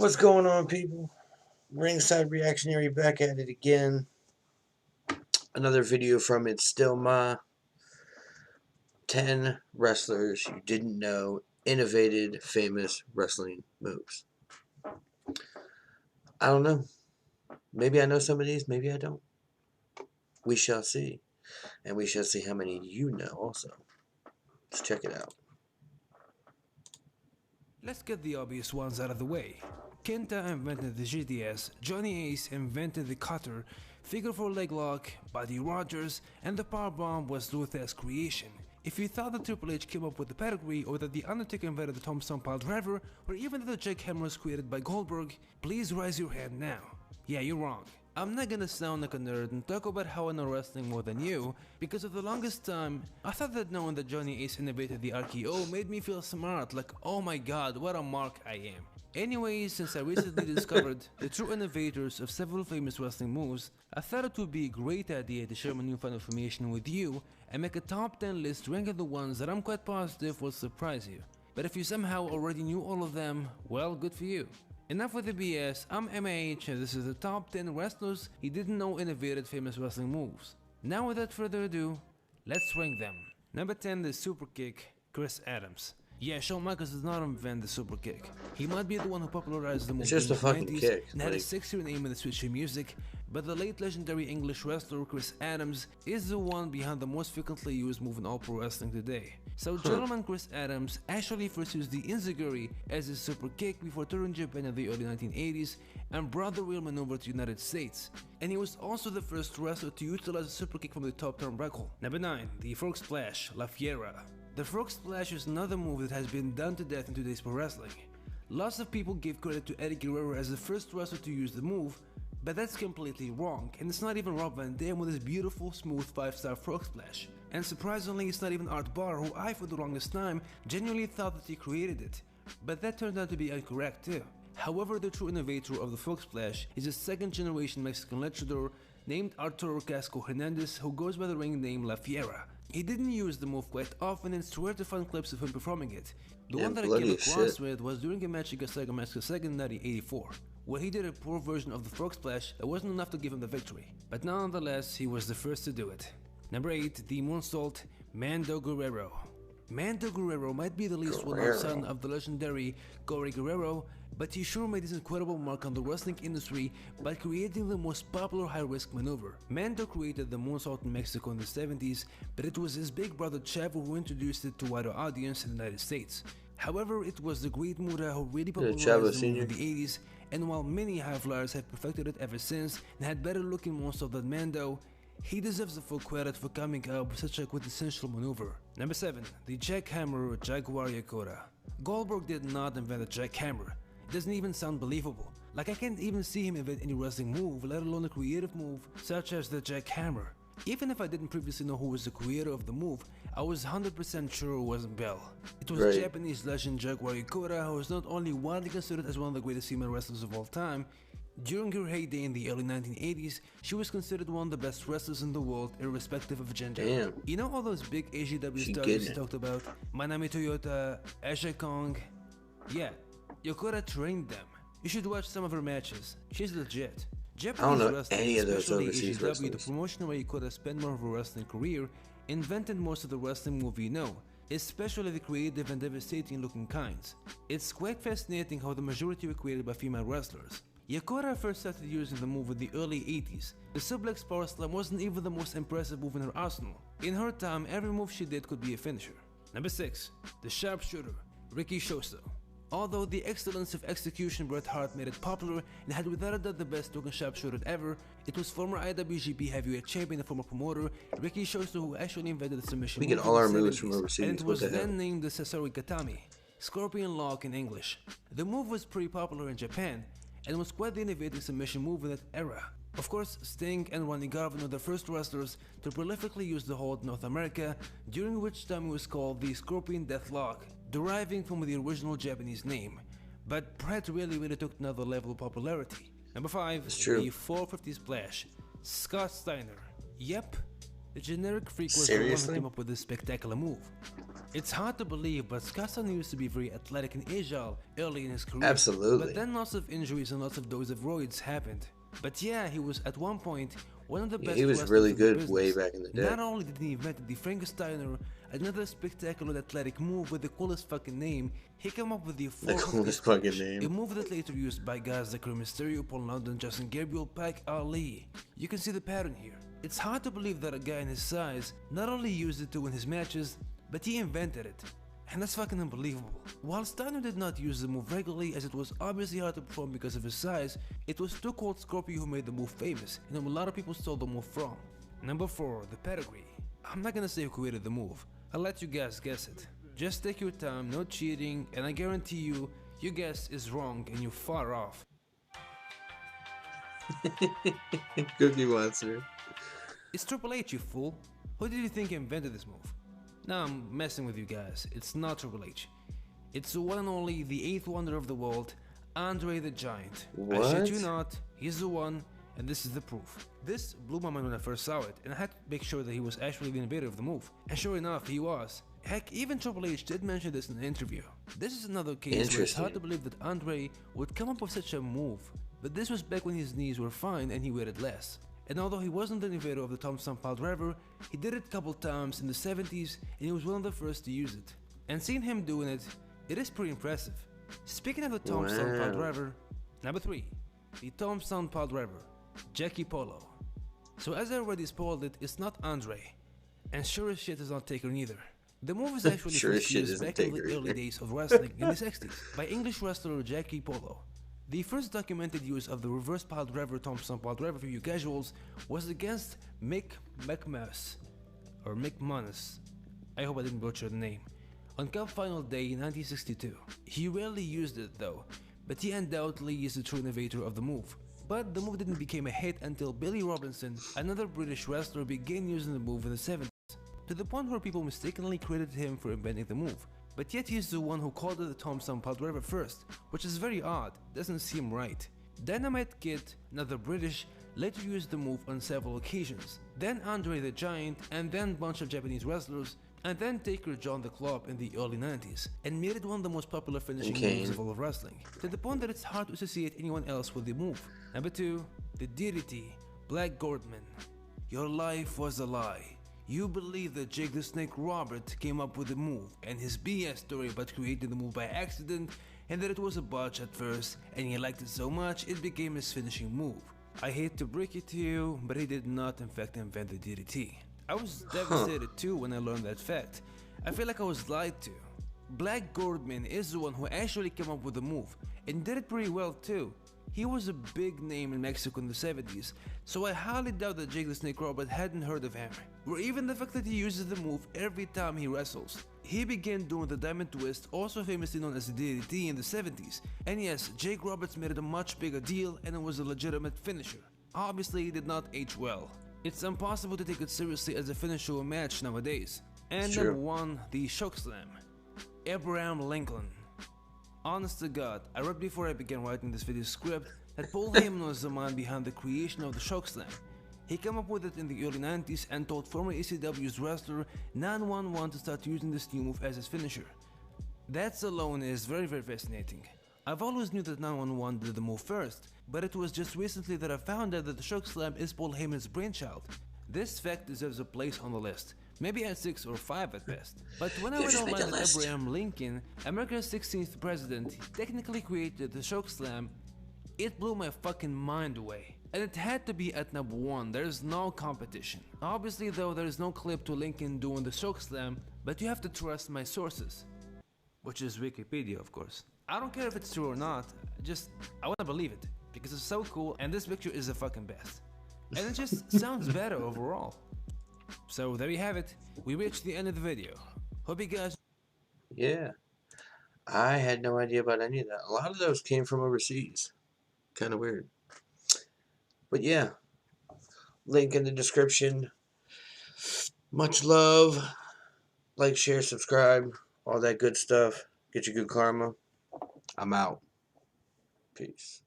What's going on, people? Ringside Reactionary back at it again. Another video from It's Still Ma. 10 wrestlers you didn't know innovated famous wrestling moves. I don't know. Maybe I know some of these, maybe I don't. We shall see. And we shall see how many you know also. Let's check it out. Let's get the obvious ones out of the way. Kenta invented the GTS, Johnny Ace invented the cutter, figure 4 leg lock, Buddy Rogers, and the powerbomb was Luther's creation. If you thought that Triple H came up with the pedigree, or that the Undertaker invented the Tombstone Pile Driver, or even that the jackhammer was created by Goldberg, please raise your hand now. Yeah, you're wrong. I'm not gonna sound like a nerd and talk about how I know wrestling more than you, because for the longest time, I thought that knowing that Johnny Ace innovated the RKO made me feel smart, like oh my god, what a mark I am. Anyways, since I recently discovered the true innovators of several famous wrestling moves, I thought it would be a great idea to share my newfound information with you and make a top 10 list ranking the ones that I'm quite positive will surprise you. But if you somehow already knew all of them, well, good for you. Enough with the BS, I'm MH and this is the top 10 wrestlers he didn't know innovated famous wrestling moves. Now without further ado, let's rank them. Number 10, the super kick, Chris Adams. Yeah, Shawn Michaels did not invent the super kick. He might be the one who popularized the move in the 90s and had a sexier name in the switchy music, but the late legendary English wrestler Chris Adams is the one behind the most frequently used move in all pro wrestling today. So gentleman Chris Adams actually first used the enziguri as his super kick before touring Japan in the early 1980s and brought the real maneuver to the United States. And he was also the first wrestler to utilize a super kick from the top turnbuckle. Number 9, the frog splash, La Fiera. The frog splash is another move that has been done to death in today's pro wrestling. Lots of people give credit to Eddie Guerrero as the first wrestler to use the move, but that's completely wrong, and it's not even Rob Van Dam with his beautiful, smooth 5-star frog splash. And surprisingly, it's not even Art Barr, who I for the longest time genuinely thought that he created it, but that turned out to be incorrect too. However, the true innovator of the frog splash is a second generation Mexican luchador named Arturo Casco Hernandez, who goes by the ring name La Fiera. He didn't use the move quite often and it's rare to find clips of him performing it. The one that I came across with was during a match against Sega Master 2nd in 1984, where he did a poor version of the frog splash that wasn't enough to give him the victory, but nonetheless he was the first to do it. Number 8, the moonsault, Mando Guerrero. Mando Guerrero might be the least well-known son of the legendary Corey Guerrero, but he sure made his incredible mark on the wrestling industry by creating the most popular high-risk maneuver. Mando created the moonsault in Mexico in the 70s, but it was his big brother Chavo who introduced it to a wider audience in the United States. However, it was the Great Muta who really popularized the move in the 80s, and while many high flyers have perfected it ever since and had better looking moonsault than Mando, he deserves the full credit for coming up with such a quintessential maneuver. Number 7, the jackhammer Jaguar Yakura. Goldberg did not invent the jackhammer. It doesn't even sound believable. Like I can't even see him invent any wrestling move, let alone a creative move such as the jackhammer. Even if I didn't previously know who was the creator of the move, I was 100% sure it wasn't Bell. It was Japanese legend Jaguar Yakura, who is not only widely considered as one of the greatest female wrestlers of all time. During her heyday in the early 1980s, she was considered one of the best wrestlers in the world, irrespective of gender. Damn. You know all those big AGW stars we talked about? Manami Toyota, Asha Kong? Yeah, Yakura trained them. You should watch some of her matches. She's legit. Japanese wrestling, especially AGW, the promotion where Yakura spent more of her wrestling career, invented most of the wrestling move you know, especially the creative and devastating looking kinds. It's quite fascinating how the majority were created by female wrestlers. Yakura first started using the move in the early 80s. The suplex power slam wasn't even the most impressive move in her arsenal. In her time, every move she did could be a finisher. Number 6, the sharpshooter, Ricky Shoso. Although the excellence of execution Bret Hart made it popular and had without a doubt the best looking sharpshooter ever, it was former IWGP heavyweight champion and former promoter Ricky Shoso who actually invented the submission move. We get all our moves from overseas. And it was then named the Sasori Katami, Scorpion Lock in English. The move was pretty popular in Japan and was quite the innovative submission move in that era. Of course, Sting and Ronnie Garvin were the first wrestlers to prolifically use the hold in North America, during which time it was called the Scorpion Deathlock, deriving from the original Japanese name. But Bret really took another level of popularity. Number 5, the 450 splash, Scott Steiner. Yep, The generic freak was the one who came up with this spectacular move. It's hard to believe, but Scott used to be very athletic and agile early in his career. Absolutely. But then lots of injuries and lots of doses of roids happened. But yeah, he was at one point one of the best. He was really good way back in the day. Not only did he invent the Frankensteiner, another spectacular athletic move with the coolest fucking name, he came up with the coolest fucking name. A move that later used by guys like Rey Mysterio, Paul London, Justin Gabriel, Pac, Ali. You can see the pattern here. It's hard to believe that a guy in his size not only used it to win his matches, but he invented it. And that's fucking unbelievable. While Steiner did not use the move regularly, as it was obviously hard to perform because of his size, it was Stone Cold Scorpio who made the move famous, and whom a lot of people stole the move from. Number 4, the pedigree. I'm not gonna say who created the move. I'll let you guys guess it. Just take your time, no cheating, and I guarantee you, your guess is wrong and you're far off. Cookie Monster. It's Triple H, you fool. Who did you think invented this move? No, I'm messing with you guys. It's not Triple H. It's the one and only, the 8th wonder of the world, Andre the Giant. What? I shit you not, he's the one, and this is the proof. This blew my mind when I first saw it, and I had to make sure that he was actually the innovator of the move. And sure enough, he was. Heck, even Triple H did mention this in an interview. This is another case where it's hard to believe that Andre would come up with such a move. But this was back when his knees were fine and he waited less. And although he wasn't the innovator of the Tombstone Piledriver, he did it a couple times in the 70s and he was one of the first to use it. And seeing him doing it, it is pretty impressive. Speaking of the Tombstone Piledriver, number 3, the Tombstone Piledriver, Jackie Polo. So as I already spoiled it, it's not Andre, and sure as shit is not Taker neither. The move is actually first used back in the early days of wrestling in the 60s by English wrestler Jackie Polo. The first documented use of the reverse piledriver Tombstone Piledriver for you casuals was against Mick McManus, or McManus, I hope I didn't butcher the name, on Cup Final Day in 1962. He rarely used it though, but he undoubtedly is the true innovator of the move. But the move didn't become a hit until Billy Robinson, another British wrestler, began using the move in the 70s, to the point where people mistakenly credited him for inventing the move. But yet he's the one who called it the Tombstone Piledriver first, which is very odd, doesn't seem right. Dynamite Kid, another British, later used the move on several occasions. Then Andre the Giant, and then a bunch of Japanese wrestlers, and then Taker joined the club in the early 90s, and made it one of the most popular finishing moves of all of wrestling, to the point that it's hard to associate anyone else with the move. Number 2, the DDT, Black Gordman. Your life was a lie. You believe that Jake the Snake Robert came up with the move and his BS story about creating the move by accident, and that it was a botch at first and he liked it so much it became his finishing move. I hate to break it to you, but he did not in fact invent the DDT. I was devastated too when I learned that fact. I feel like I was lied to. Black Gordman is the one who actually came up with the move and did it pretty well too. He was a big name in Mexico in the 70s, so I highly doubt that Jake the Snake Robert hadn't heard of him, or even the fact that he uses the move every time he wrestles. He began doing the Diamond Twist, also famously known as the DDT, in the 70s, and yes, Jake Roberts made it a much bigger deal and it was a legitimate finisher. Obviously, it did not age well. It's impossible to take it seriously as a finisher or match nowadays. And number 1, the Chokeslam, Abraham Lincoln. Honest to God, I read before I began writing this video script that Paul Heyman was the man behind the creation of the Chokeslam. He came up with it in the early 90s and told former ECW's wrestler 911 to start using this new move as his finisher. That alone is very fascinating. I've always knew that 911 did the move first, but it was just recently that I found out that the Chokeslam is Paul Heyman's brainchild. This fact deserves a place on the list. Maybe at 6 or 5 at best. But when I read online that Abraham Lincoln, America's 16th president, technically created the Chokeslam, it blew my fucking mind away. And it had to be at number 1, there's no competition. Obviously though, there is no clip to Lincoln doing the Chokeslam, but you have to trust my sources. Which is Wikipedia, of course. I don't care if it's true or not, I wanna believe it. Because it's so cool and this picture is the fucking best. And it just sounds better overall. So there you have it, we reached the end of the video. Hope you guys... Yeah, I had no idea about any of that. A lot of those came from overseas. Kind of weird. But yeah, link in the description. Much love. Like, share, subscribe, all that good stuff. Get your good karma. I'm out. Peace.